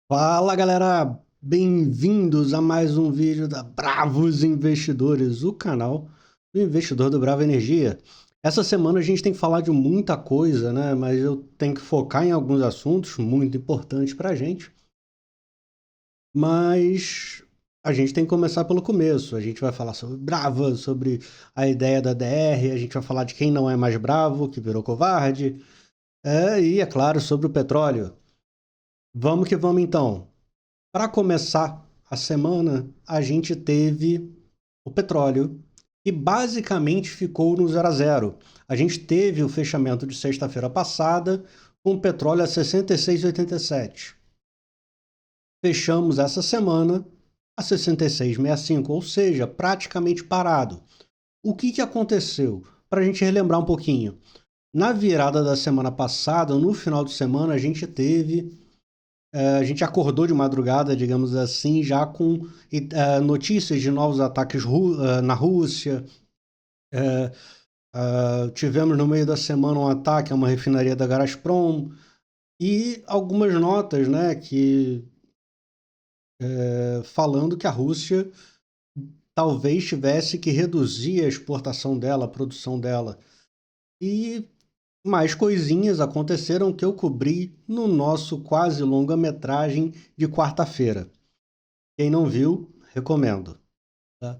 Fala galera, bem-vindos a mais um vídeo da Bravos Investidores, o canal do investidor do Brava Energia. Essa semana a gente tem que falar de muita coisa, né? Mas eu tenho que focar em alguns assuntos muito importantes para a gente. Mas a gente tem que começar pelo começo. A gente vai falar sobre Brava, sobre a ideia da DR, a gente vai falar de quem não é mais bravo, que virou covarde, e é claro, sobre o petróleo. Vamos que vamos então. Para começar a semana, a gente teve o petróleo, que basicamente ficou no 0 a 0. A gente teve o fechamento de sexta-feira passada com o petróleo a 66,87. Fechamos essa semana a 66,65, ou seja, praticamente parado. O que aconteceu? Para a gente relembrar um pouquinho. Na virada da semana passada, no final de semana, a gente acordou de madrugada, digamos assim, já com notícias de novos ataques na Rússia. Uh, Tivemos no meio da semana um ataque a uma refinaria da Gazprom e algumas notas, né, falando que a Rússia talvez tivesse que reduzir a exportação dela, a produção dela. E mais coisinhas aconteceram que eu cobri no nosso quase longa-metragem de quarta-feira. Quem não viu, recomendo. Tá?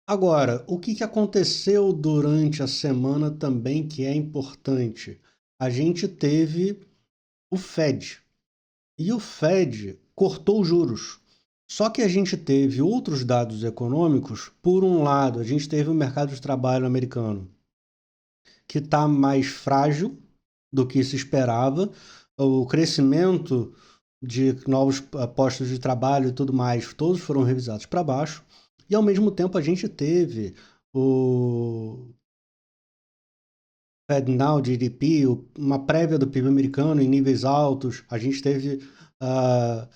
Agora, o que aconteceu durante a semana também que é importante? A gente teve o Fed. E o Fed cortou os juros. Só que a gente teve outros dados econômicos. Por um lado, a gente teve o mercado de trabalho americano, que está mais frágil do que se esperava. O crescimento de novos postos de trabalho e tudo mais, todos foram revisados para baixo. E ao mesmo tempo a gente teve o FedNow, GDP, uma prévia do PIB americano em níveis altos. A gente teve uh,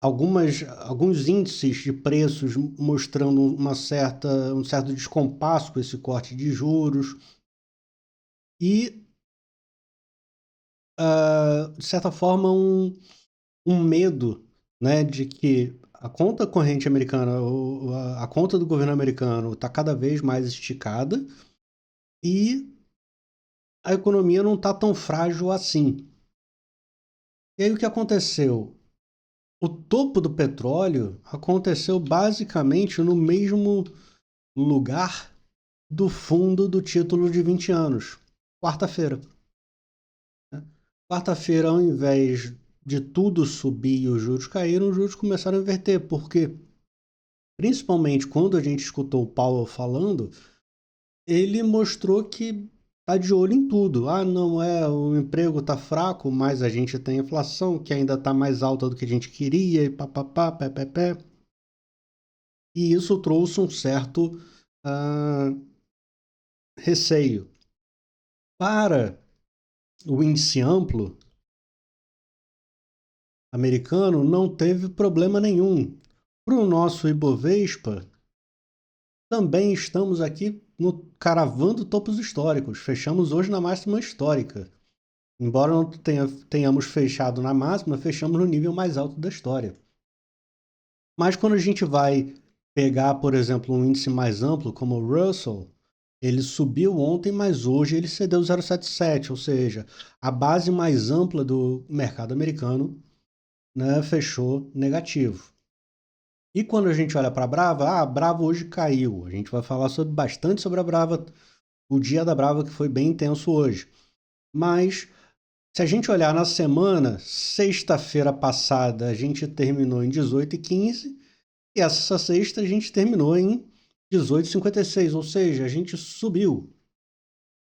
alguns índices de preços mostrando um certo descompasso com esse corte de juros. E, de certa forma, um medo, né, de que a conta corrente americana, a conta do governo americano está cada vez mais esticada e a economia não está tão frágil assim. E aí o que aconteceu? O topo do petróleo aconteceu basicamente no mesmo lugar do fundo do título de 20 anos, quarta-feira. Né? Quarta-feira, ao invés de tudo subir e os juros caíram, os juros começaram a inverter, porque principalmente quando a gente escutou o Powell falando, ele mostrou que tá de olho em tudo. Ah, não é, o emprego tá fraco, mas a gente tem inflação que ainda tá mais alta do que a gente queria e papapá, pé, pé, pé. E isso trouxe um certo ah, receio. Para o índice amplo americano, não teve problema nenhum. Para o nosso Ibovespa, também estamos aqui no caravando topos históricos. Fechamos hoje na máxima histórica. Embora não tenhamos fechado na máxima, fechamos no nível mais alto da história. Mas quando a gente vai pegar, por exemplo, um índice mais amplo, como o Russell, ele subiu ontem, mas hoje ele cedeu 0,77, ou seja, a base mais ampla do mercado americano, né, fechou negativo. E quando a gente olha para a Brava, a Brava hoje caiu. A gente vai falar bastante sobre a Brava, o dia da Brava que foi bem intenso hoje. Mas se a gente olhar na semana, sexta-feira passada a gente terminou em 18,15 e essa sexta a gente terminou em 18,56, ou seja, a gente subiu.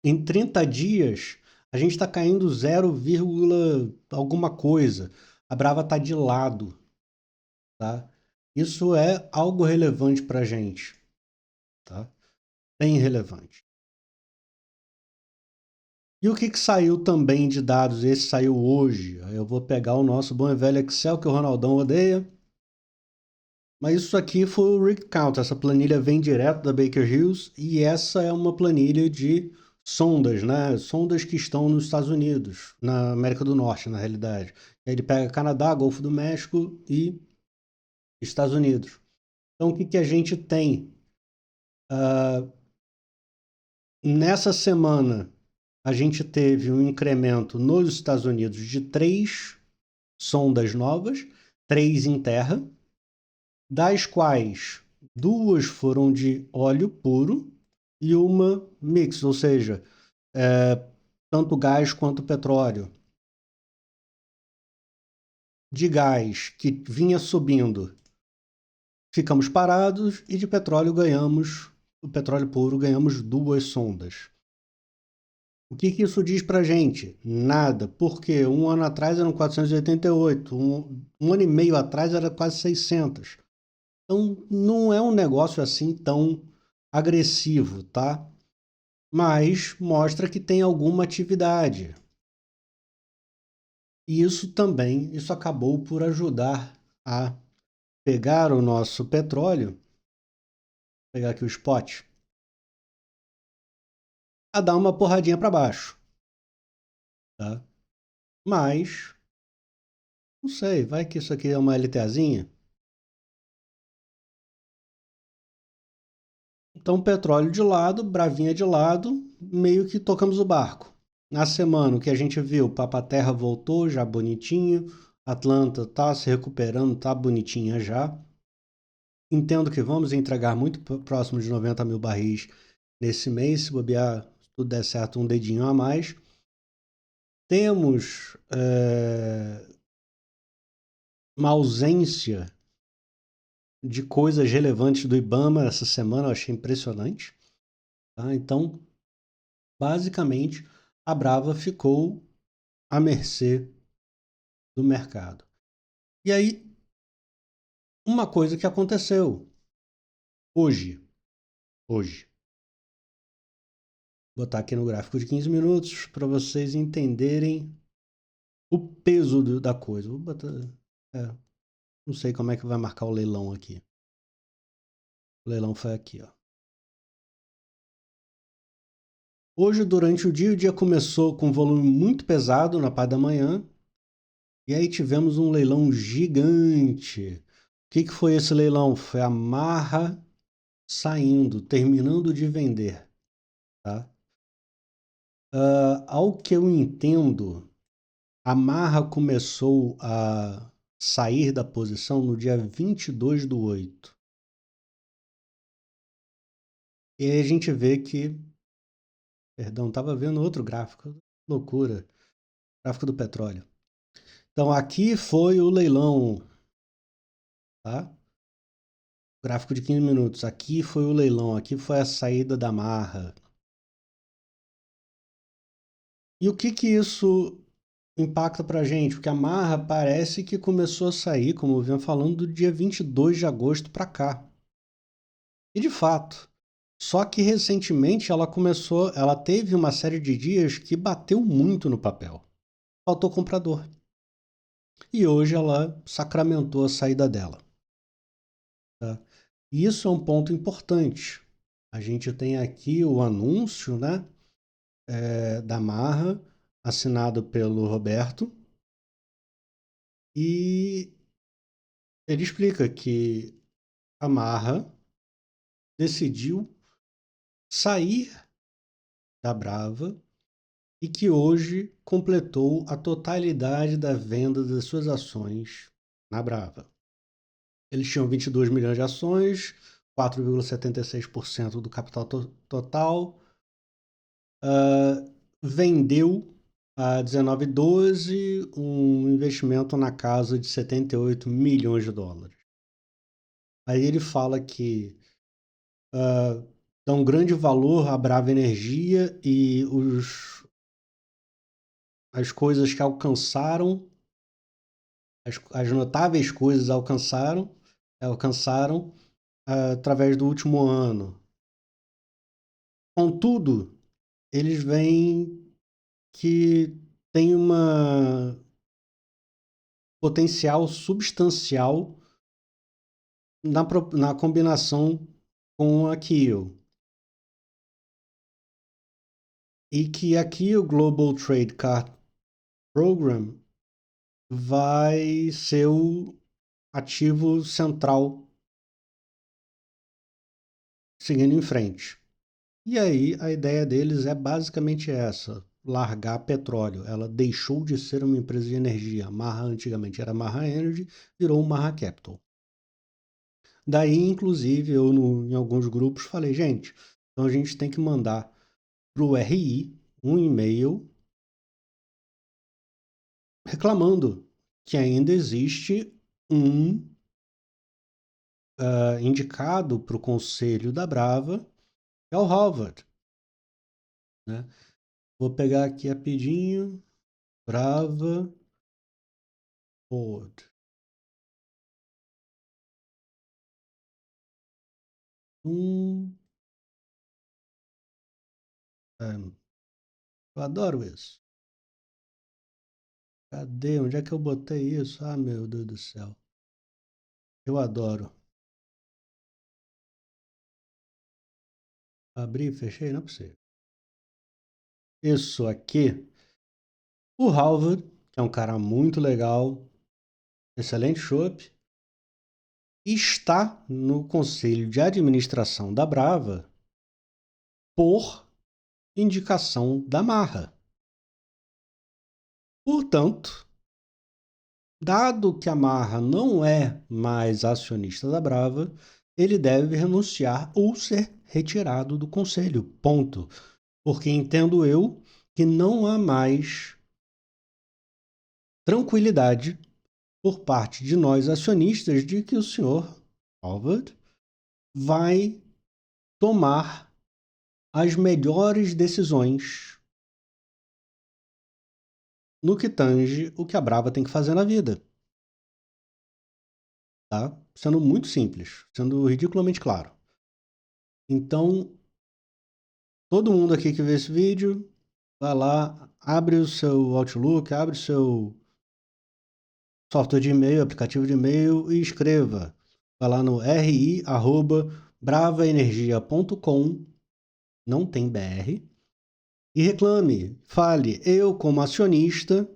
Em 30 dias a gente está caindo 0, alguma coisa. A Brava está de lado, tá? Isso é algo relevante para a gente, tá? Bem relevante. E o que saiu também de dados? Esse saiu hoje. Eu vou pegar o nosso bom e velho Excel que o Ronaldão odeia. Mas isso aqui foi o Rig Count. Essa planilha vem direto da Baker Hughes e essa é uma planilha de sondas, né? Sondas que estão nos Estados Unidos, na América do Norte, na realidade. Aí ele pega Canadá, Golfo do México e Estados Unidos. Então, o que que a gente tem? Nessa semana, a gente teve um incremento nos Estados Unidos de 3 sondas novas, 3 em terra, das quais 2 foram de óleo puro e uma mix, ou seja, tanto gás quanto petróleo. De gás que vinha subindo, ficamos parados, e de petróleo ganhamos, o petróleo puro ganhamos 2 sondas. O que que isso diz pra gente? Nada, porque um ano atrás eram 488, um ano e meio atrás era quase 600. Então não é um negócio assim tão agressivo, tá? Mas mostra que tem alguma atividade. E isso acabou por ajudar a pegar o nosso petróleo, pegar aqui o spot, a dar uma porradinha para baixo, tá? Mas, não sei, vai que isso aqui é uma LTAzinha? Então, petróleo de lado, bravinha de lado, meio que tocamos o barco. Na semana, o que a gente viu, Papa-Terra voltou já bonitinho, Atlanta tá se recuperando, tá bonitinha já. Entendo que vamos entregar muito próximo de 90 mil barris nesse mês, se bobear, se tudo der certo, um dedinho a mais. Temos uma ausência de coisas relevantes do IBAMA essa semana, eu achei impressionante. Tá? Então, basicamente, a Brava ficou à mercê do mercado. E aí, uma coisa que aconteceu hoje, vou botar aqui no gráfico de 15 minutos para vocês entenderem o peso da coisa. Vou botar, não sei como é que vai marcar o leilão aqui. O leilão foi aqui, ó. Hoje, durante o dia começou com um volume muito pesado na parte da manhã. E aí tivemos um leilão gigante. O que que foi esse leilão? Foi a Marra saindo, terminando de vender, tá? Ao que eu entendo, a Marra começou a sair da posição no dia 22/8. E aí a gente vê que... Perdão, estava vendo outro gráfico. Loucura. Gráfico do petróleo. Então aqui foi o leilão, tá? Gráfico de 15 minutos. Aqui foi o leilão, aqui foi a saída da Marra. E o que que isso impacta pra gente? Porque a Marra parece que começou a sair, como eu vinha falando, do dia 22 de agosto para cá. E de fato, só que recentemente ela teve uma série de dias que bateu muito no papel. Faltou comprador. E hoje ela sacramentou a saída dela. Tá? E isso é um ponto importante. A gente tem aqui o anúncio, né, da Marra, assinado pelo Roberto, e ele explica que a Marra decidiu sair da Brava e que hoje completou a totalidade da venda das suas ações na Brava. Eles tinham 22 milhões de ações, 4,76% do capital total. Vendeu a 19/12 um investimento na casa de 78 milhões de dólares. Aí ele fala que dá um grande valor à Brava Energia e as coisas que alcançaram, as notáveis coisas alcançaram através do último ano. Contudo, eles veem que tem uma potencial substancial na combinação com a Kiel. e que aqui o Global Trade Card Program vai ser o ativo central seguindo em frente. E aí a ideia deles é basicamente essa: largar petróleo. Ela deixou de ser uma empresa de energia. Maha antigamente era Maha Energy, virou Maha Capital. Daí, inclusive, eu em alguns grupos falei, gente, então a gente tem que mandar para o RI um e-mail reclamando que ainda existe um indicado para o conselho da Brava, que é o Harvard. Né? Vou pegar aqui rapidinho, Brava Board. Eu adoro isso. Cadê? Onde é que eu botei isso? Ah, meu Deus do céu. Eu adoro. Abri e fechei? Não é possível. Isso aqui. O Harvard, que é um cara muito legal, excelente chopp, está no conselho de administração da Brava por indicação da Marra. Portanto, dado que a Marra não é mais acionista da Brava, ele deve renunciar ou ser retirado do conselho. Ponto. Porque entendo eu que não há mais tranquilidade por parte de nós acionistas de que o senhor Harvard vai tomar as melhores decisões no que tange o que a Brava tem que fazer na vida. Tá? Sendo muito simples, sendo ridiculamente claro. Então, todo mundo aqui que vê esse vídeo, vai lá, abre o seu Outlook, abre o seu software de e-mail, aplicativo de e-mail e escreva. Vai lá no ri@bravaenergia.com, não tem BR, e reclame. Fale, eu como acionista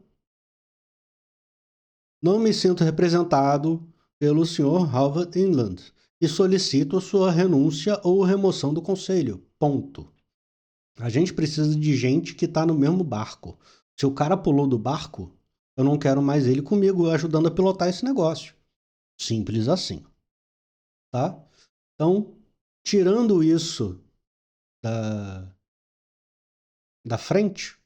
não me sinto representado pelo Sr. Halvard Inland e solicito a sua renúncia ou remoção do conselho. Ponto. A gente precisa de gente que está no mesmo barco. Se o cara pulou do barco, eu não quero mais ele comigo ajudando a pilotar esse negócio. Simples assim, tá? Então, tirando isso da, da frente,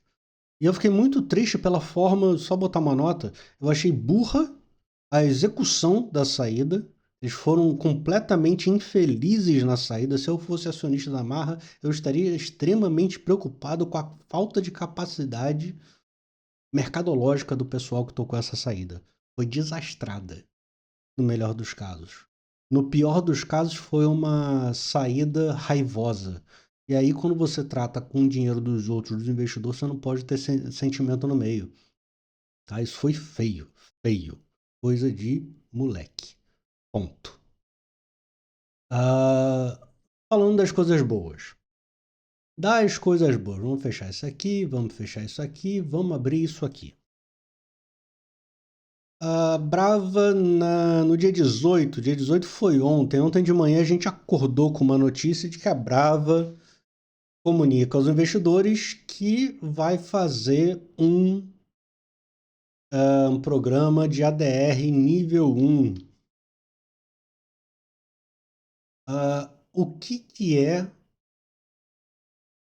e eu fiquei muito triste pela forma, só botar uma nota, eu achei burra a execução da saída. Eles foram completamente infelizes na saída. Se eu fosse acionista da Marra, eu estaria extremamente preocupado com a falta de capacidade mercadológica do pessoal que tocou essa saída. Foi desastrada, no melhor dos casos. No pior dos casos, foi uma saída raivosa. E aí, quando você trata com o dinheiro dos outros, dos investidores, você não pode ter sentimento no meio. Tá? Isso foi feio, feio. Coisa de moleque. Ponto. Falando das coisas boas. Das coisas boas. Vamos fechar isso aqui, vamos fechar isso aqui, vamos abrir isso aqui. A Brava, no dia 18 foi ontem de manhã a gente acordou com uma notícia de que a Brava comunica aos investidores que vai fazer um programa de ADR nível 1. O que é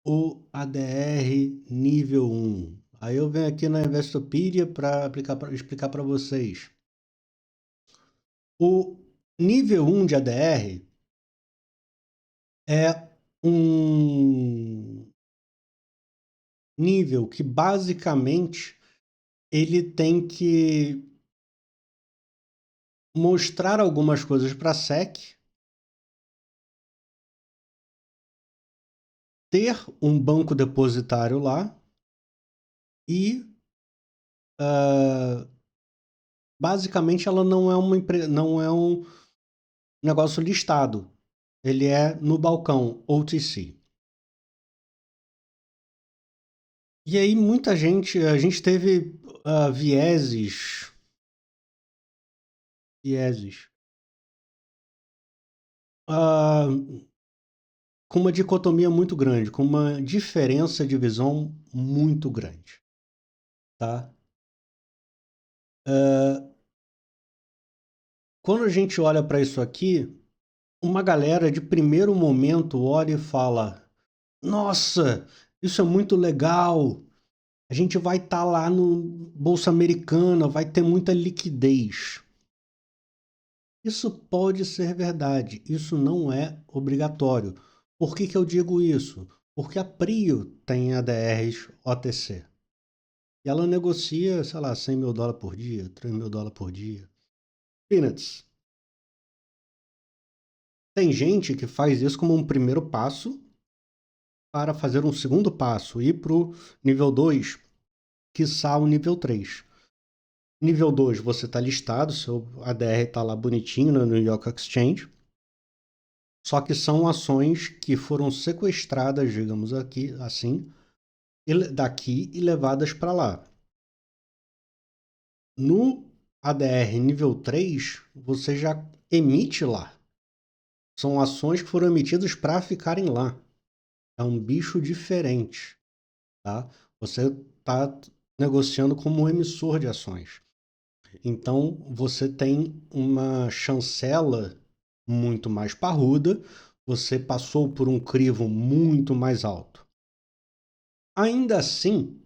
o ADR nível 1? Aí eu venho aqui na Investopedia para explicar para vocês. O nível 1 de ADR é um nível que basicamente ele tem que mostrar algumas coisas para a SEC, ter um banco depositário lá e basicamente ela não é não é um negócio listado. Ele é no balcão OTC. E aí muita gente, a gente teve vieses, ah, com uma dicotomia muito grande, com uma diferença de visão muito grande, tá? Quando a gente olha para isso aqui, uma galera de primeiro momento olha e fala: Nossa, isso é muito legal. A gente vai estar lá no Bolsa Americana, vai ter muita liquidez. Isso pode ser verdade, isso não é obrigatório. Por que que eu digo isso? Porque a Prio tem ADRs OTC. E ela negocia, sei lá, $100 mil por dia, $3 mil por dia. Peanuts. Tem gente que faz isso como um primeiro passo para fazer um segundo passo, ir para o nível 2, quiçá o nível 3. Nível 2, você está listado, seu ADR está lá bonitinho no New York Exchange, só que são ações que foram sequestradas, digamos aqui, assim, daqui e levadas para lá. No ADR nível 3, você já emite lá. São ações que foram emitidas para ficarem lá. É um bicho diferente, tá? Você está negociando como um emissor de ações. Então, você tem uma chancela muito mais parruda, você passou por um crivo muito mais alto. Ainda assim,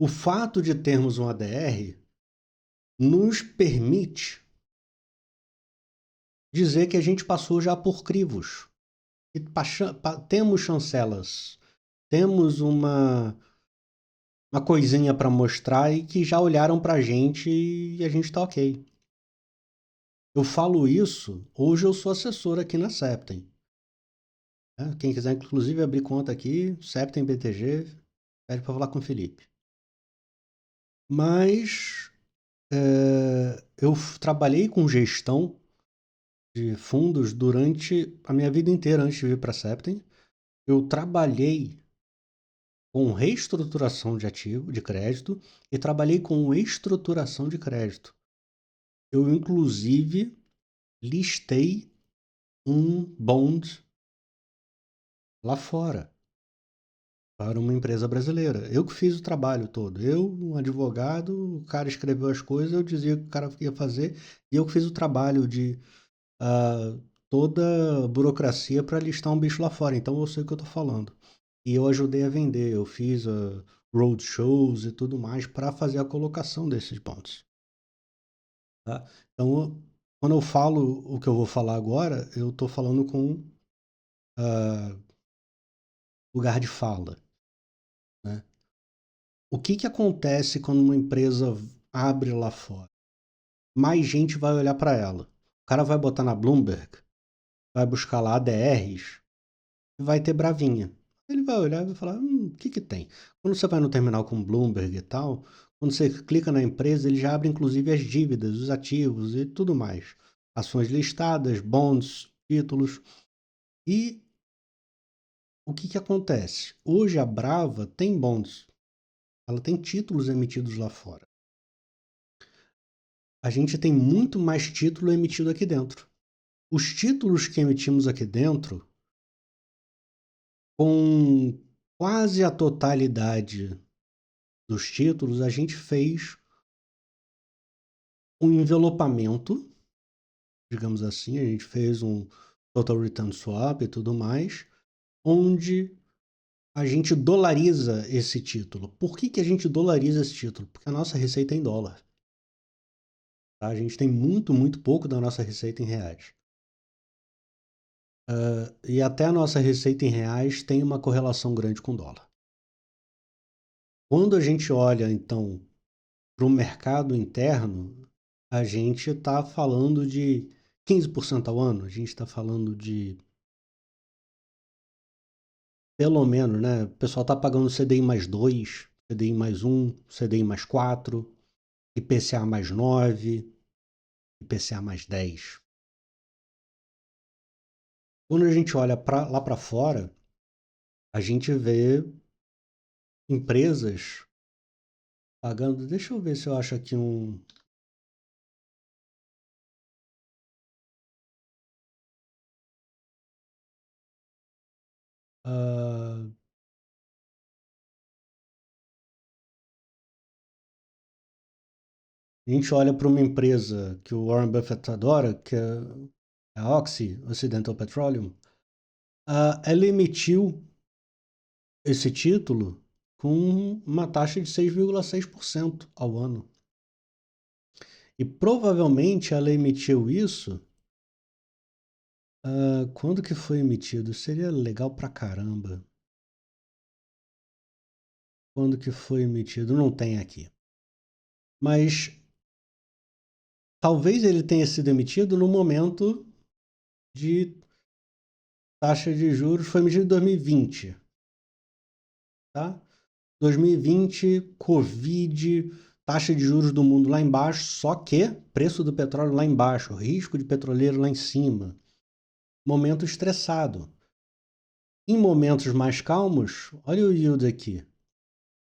o fato de termos um ADR nos permite dizer que a gente passou já por crivos. E temos chancelas, temos uma coisinha para mostrar e que já olharam para a gente e a gente está ok. Eu falo isso, hoje eu sou assessor aqui na Septem. Quem quiser, inclusive, abrir conta aqui, Septem BTG, pede para falar com o Felipe. Mas eu trabalhei com gestão de fundos durante a minha vida inteira antes de vir para a Septem. Eu trabalhei com reestruturação de ativo, de crédito, e trabalhei com estruturação de crédito. Eu, inclusive, listei um bond lá fora para uma empresa brasileira. Eu que fiz o trabalho todo. Eu, um advogado, o cara escreveu as coisas, eu dizia o que o cara ia fazer, e eu que fiz o trabalho de toda a burocracia para listar um bicho lá fora. Então eu sei o que eu estou falando. E eu ajudei a vender, eu fiz roadshows e tudo mais para fazer a colocação desses pontos. Tá? Então, quando eu falo o que eu vou falar agora, eu estou falando com lugar de fala. Né? O que, que acontece quando uma empresa abre lá fora? Mais gente vai olhar para ela. O cara vai botar na Bloomberg, vai buscar lá ADRs e vai ter bravinha. Ele vai olhar e vai falar, o que que tem? Quando você vai no terminal com Bloomberg e tal, quando você clica na empresa, ele já abre inclusive as dívidas, os ativos e tudo mais. Ações listadas, bonds, títulos. E o que que acontece? Hoje a Brava tem bonds, ela tem títulos emitidos lá fora. A gente tem muito mais título emitido aqui dentro. Os títulos que emitimos aqui dentro, com quase a totalidade dos títulos, a gente fez um envelopamento, digamos assim, a gente fez um total return swap e tudo mais, onde a gente dolariza esse título. Por que que a gente dolariza esse título? Porque a nossa receita é em dólar. Tá? A gente tem muito, muito pouco da nossa receita em reais. E até a nossa receita em reais tem uma correlação grande com o dólar. Quando a gente olha, então, para o mercado interno, a gente está falando de 15% ao ano, a gente está falando de pelo menos, né? O pessoal está pagando CDI mais 2, CDI mais 1, CDI mais 4, IPCA mais 9, IPCA mais 10. Quando a gente olha lá para fora, a gente vê empresas pagando. Deixa eu ver se eu acho aqui um. A gente olha para uma empresa que o Warren Buffett adora, que é a Oxy, Occidental Petroleum. Ela emitiu esse título com uma taxa de 6,6% ao ano. E provavelmente ela emitiu isso. Quando que foi emitido? Seria legal pra caramba. Quando que foi emitido? Não tem aqui. Mas talvez ele tenha sido emitido no momento de taxa de juros. Foi emitido em 2020, tá? 2020, Covid, taxa de juros do mundo lá embaixo, só que preço do petróleo lá embaixo, risco de petroleiro lá em cima. Momento estressado. Em momentos mais calmos, olha o yield aqui,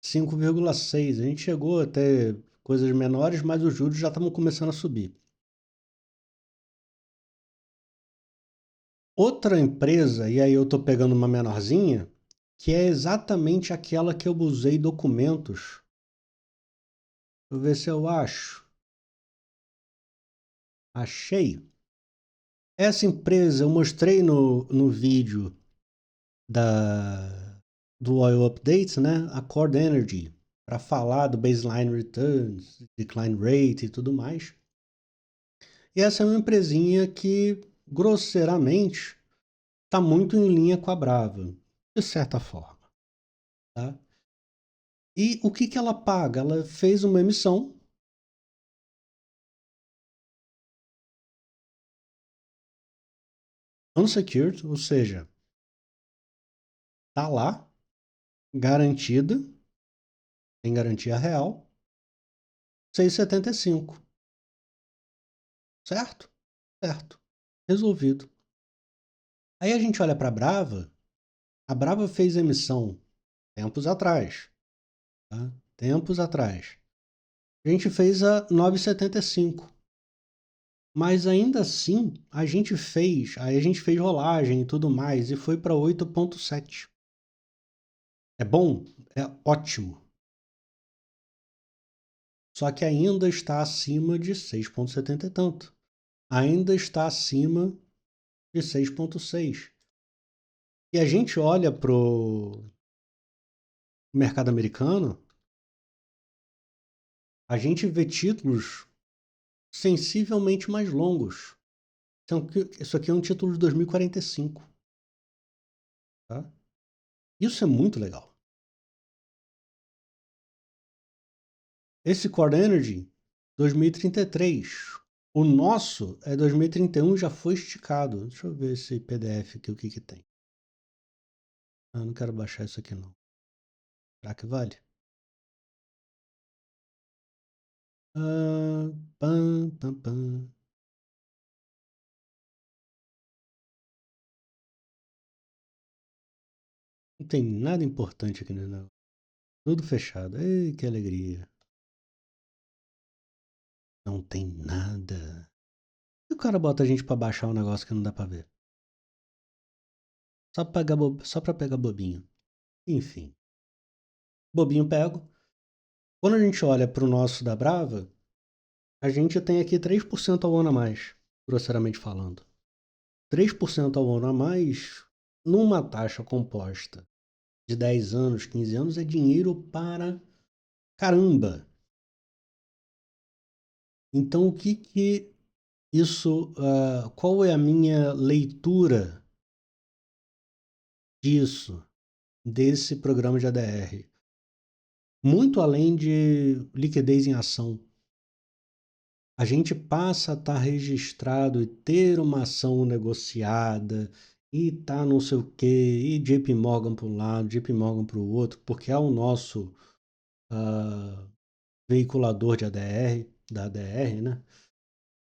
5,6. A gente chegou até coisas menores, mas os juros já estavam começando a subir. Outra empresa, e aí eu estou pegando uma menorzinha, que é exatamente aquela que eu usei documentos. Deixa eu ver se eu acho. Achei. Essa empresa eu mostrei no vídeo do Oil Updates, né? A Cord Energy, para falar do baseline returns, decline rate e tudo mais. E essa é uma empresinha que, grosseiramente, está muito em linha com a Brava, de certa forma. Tá? E o que ela paga? Ela fez uma emissão unsecured, ou seja, tá lá, garantida, tem garantia real, 6,75. Certo? Certo. Resolvido. Aí a gente olha para a Brava fez emissão tempos atrás, tá? Tempos atrás. A gente fez a 9,75. Mas ainda assim, aí a gente fez rolagem e tudo mais e foi para 8,7. É bom? É ótimo. Só que ainda está acima de 6,70 e tanto. Ainda está acima de 6,6. E a gente olha pro mercado americano, a gente vê títulos sensivelmente mais longos. Isso aqui é um título de 2045. Tá? Isso é muito legal. Esse Core Energy, 2033. O nosso é 2031, já foi esticado. Deixa eu ver esse PDF aqui, o que que tem. Não quero baixar isso aqui não. Será que vale? Pam, pam, pam. Não tem nada importante aqui, né? Tudo fechado. Ei, que alegria. Não tem nada. E o cara bota a gente pra baixar um negócio que não dá pra ver? Só pra pegar bobinho. Enfim. Bobinho pego. Quando a gente olha pro nosso da Brava, a gente tem aqui 3% ao ano a mais, grosseiramente falando. 3% ao ano a mais numa taxa composta de 10 anos, 15 anos é dinheiro para caramba. Então, o que que isso, qual é a minha leitura disso, desse programa de ADR? Muito além de liquidez em ação, a gente passa a estar registrado e ter uma ação negociada e tá não sei o quê, e JP Morgan para um lado, JP Morgan para o outro, porque é o nosso veiculador de ADR, da ADR, né?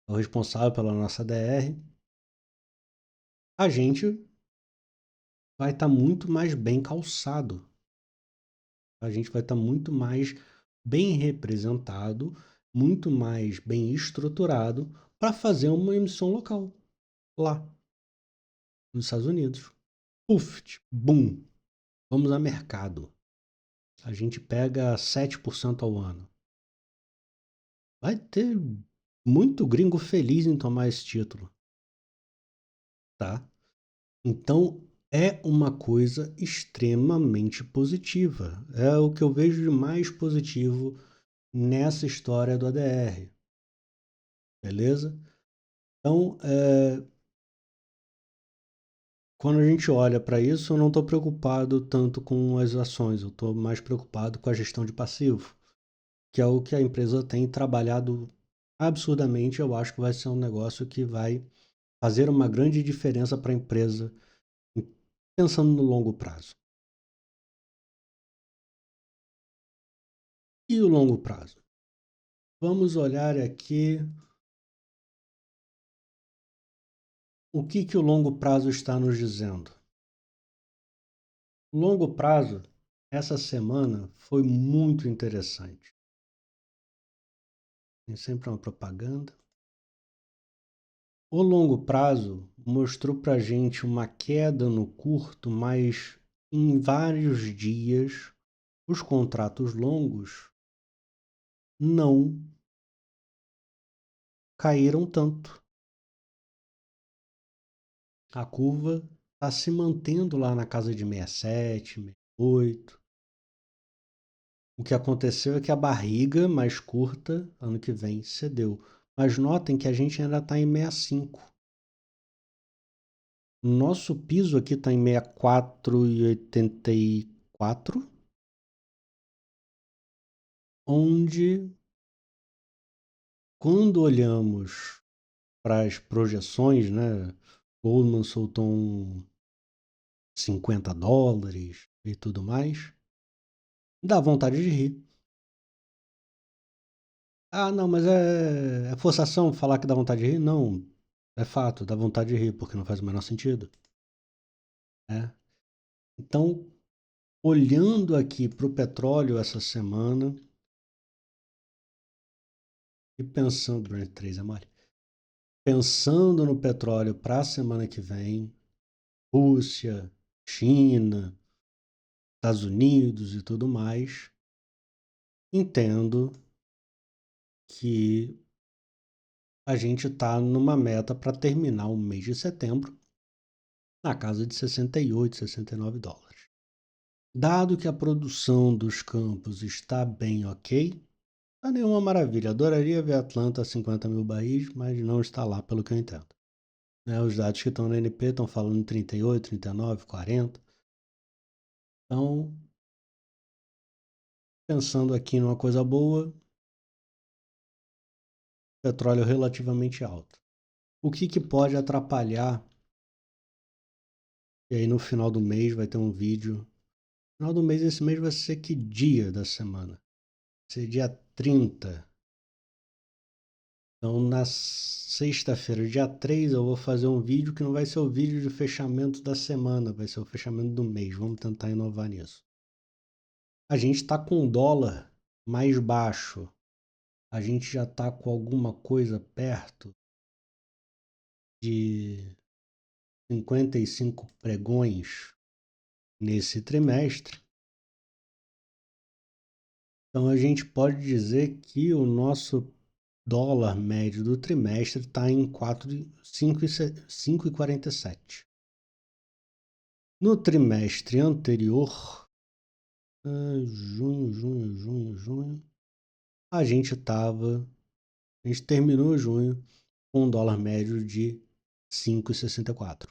É o responsável pela nossa ADR. A gente vai estar muito mais bem calçado. A gente vai estar muito mais bem representado, muito mais bem estruturado para fazer uma emissão local lá nos Estados Unidos. Puf, bum, vamos a mercado. A gente pega 7% ao ano. Vai ter muito gringo feliz em tomar esse título, tá? Então, é uma coisa extremamente positiva. É o que eu vejo de mais positivo nessa história do ADR, beleza? Então, quando a gente olha para isso, eu não estou preocupado tanto com as ações, eu estou mais preocupado com a gestão de passivo, que é o que a empresa tem trabalhado absurdamente. Eu acho que vai ser um negócio que vai fazer uma grande diferença para a empresa, pensando no longo prazo. E o longo prazo? Vamos olhar aqui o que o longo prazo está nos dizendo. O longo prazo, essa semana, foi muito interessante. Tem sempre uma propaganda. O longo prazo mostrou para a gente uma queda no curto, mas em vários dias os contratos longos não caíram tanto. A curva está se mantendo lá na casa de 67, 68. O que aconteceu é que a barriga mais curta, ano que vem, cedeu. Mas notem que a gente ainda está em 65. Nosso piso aqui está em 64,84, onde, quando olhamos para as projeções, né, Goldman soltou $50 e tudo mais, dá vontade de rir. Ah, não, mas é forçação falar que dá vontade de rir? Não, é fato, dá vontade de rir, porque não faz o menor sentido. Né? Então, olhando aqui para o petróleo essa semana e pensando, Brent 3 é mole, pensando no petróleo para a semana que vem, Rússia, China, Estados Unidos e tudo mais, entendo que a gente está numa meta para terminar o mês de setembro na casa de 68, $69. Dado que a produção dos campos está bem ok, não é nenhuma maravilha. Adoraria ver Atlanta a 50 mil barris, mas não está lá pelo que eu entendo. Né, os dados que estão na NP estão falando 38, 39, 40. Então, pensando aqui numa coisa boa, petróleo relativamente alto. O que pode atrapalhar? E aí no final do mês vai ter um vídeo. No final do mês, esse mês vai ser que dia da semana? Vai ser dia 30. Então, na sexta-feira, dia 3, eu vou fazer um vídeo que não vai ser o vídeo de fechamento da semana, vai ser o fechamento do mês. Vamos tentar inovar nisso. A gente está com o dólar mais baixo. A gente já está com alguma coisa perto de 55 pregões nesse trimestre. Então, a gente pode dizer que o nosso dólar médio do trimestre está em 5,47. No trimestre anterior, junho, a gente terminou junho com um dólar médio de 5,64.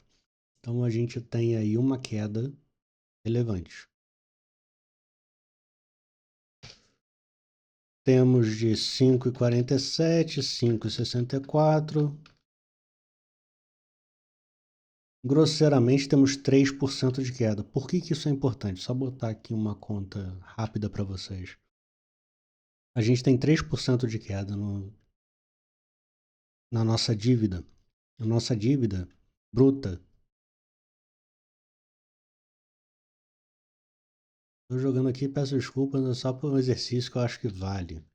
Então a gente tem aí uma queda relevante. Temos de 5,47, 5,64. Grosseiramente temos 3% de queda. Por que isso é importante? Só botar aqui uma conta rápida para vocês. A gente tem 3% de queda na nossa dívida. A nossa dívida bruta Tô jogando aqui, peço desculpas, é só por um exercício que eu acho que vale.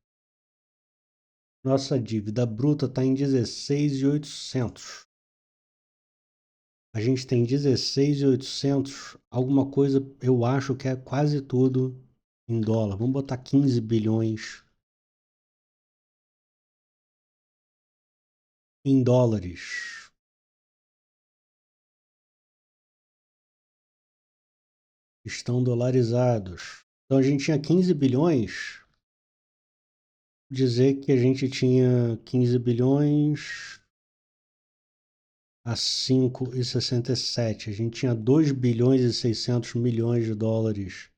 Nossa dívida bruta está em 16.800. A gente tem 16.800, alguma coisa, eu acho que é quase tudo em dólar. Vamos botar 15 bilhões em dólares. Estão dolarizados. Então a gente tinha 15 bilhões. Dizer que a gente tinha 15 bilhões a 5,67. A gente tinha 2 bilhões e 600 milhões de dólares.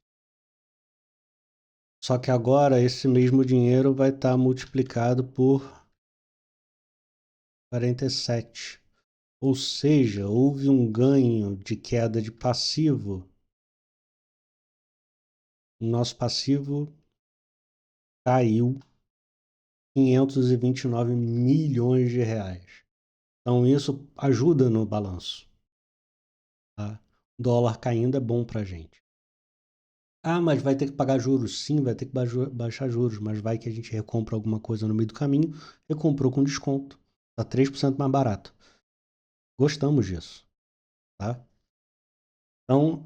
Só que agora esse mesmo dinheiro vai estar multiplicado por 47. Ou seja, houve um ganho de queda de passivo. O nosso passivo caiu 529 milhões de reais. Então isso ajuda no balanço. Tá? O dólar caindo é bom para a gente. Ah, mas vai ter que pagar juros? Sim, vai ter que baixar juros, mas vai que a gente recompra alguma coisa no meio do caminho, recomprou com desconto. Tá 3% mais barato. Gostamos disso, tá? Então,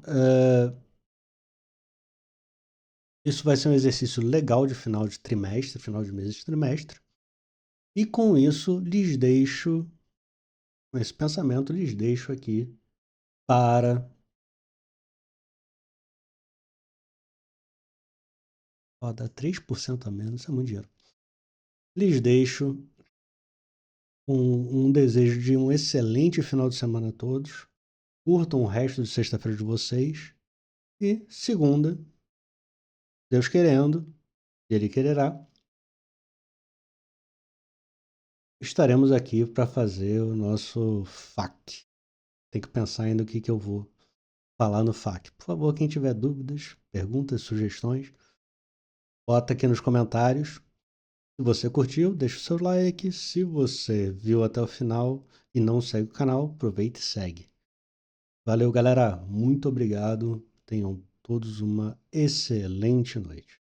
isso vai ser um exercício legal de final de trimestre, final de mês de trimestre. E com isso, lhes deixo, com esse pensamento, lhes deixo aqui para... Ó, dá 3% a menos, isso é muito dinheiro. Lhes deixo um desejo de um excelente final de semana a todos. Curtam o resto de sexta-feira de vocês. E segunda, Deus querendo, Ele quererá, estaremos aqui para fazer o nosso FAQ. Tem que pensar ainda o que eu vou falar no FAQ. Por favor, quem tiver dúvidas, perguntas, sugestões, bota aqui nos comentários. Se você curtiu, deixa o seu like. Se você viu até o final e não segue o canal, aproveita e segue. Valeu, galera. Muito obrigado. Tenham todos uma excelente noite.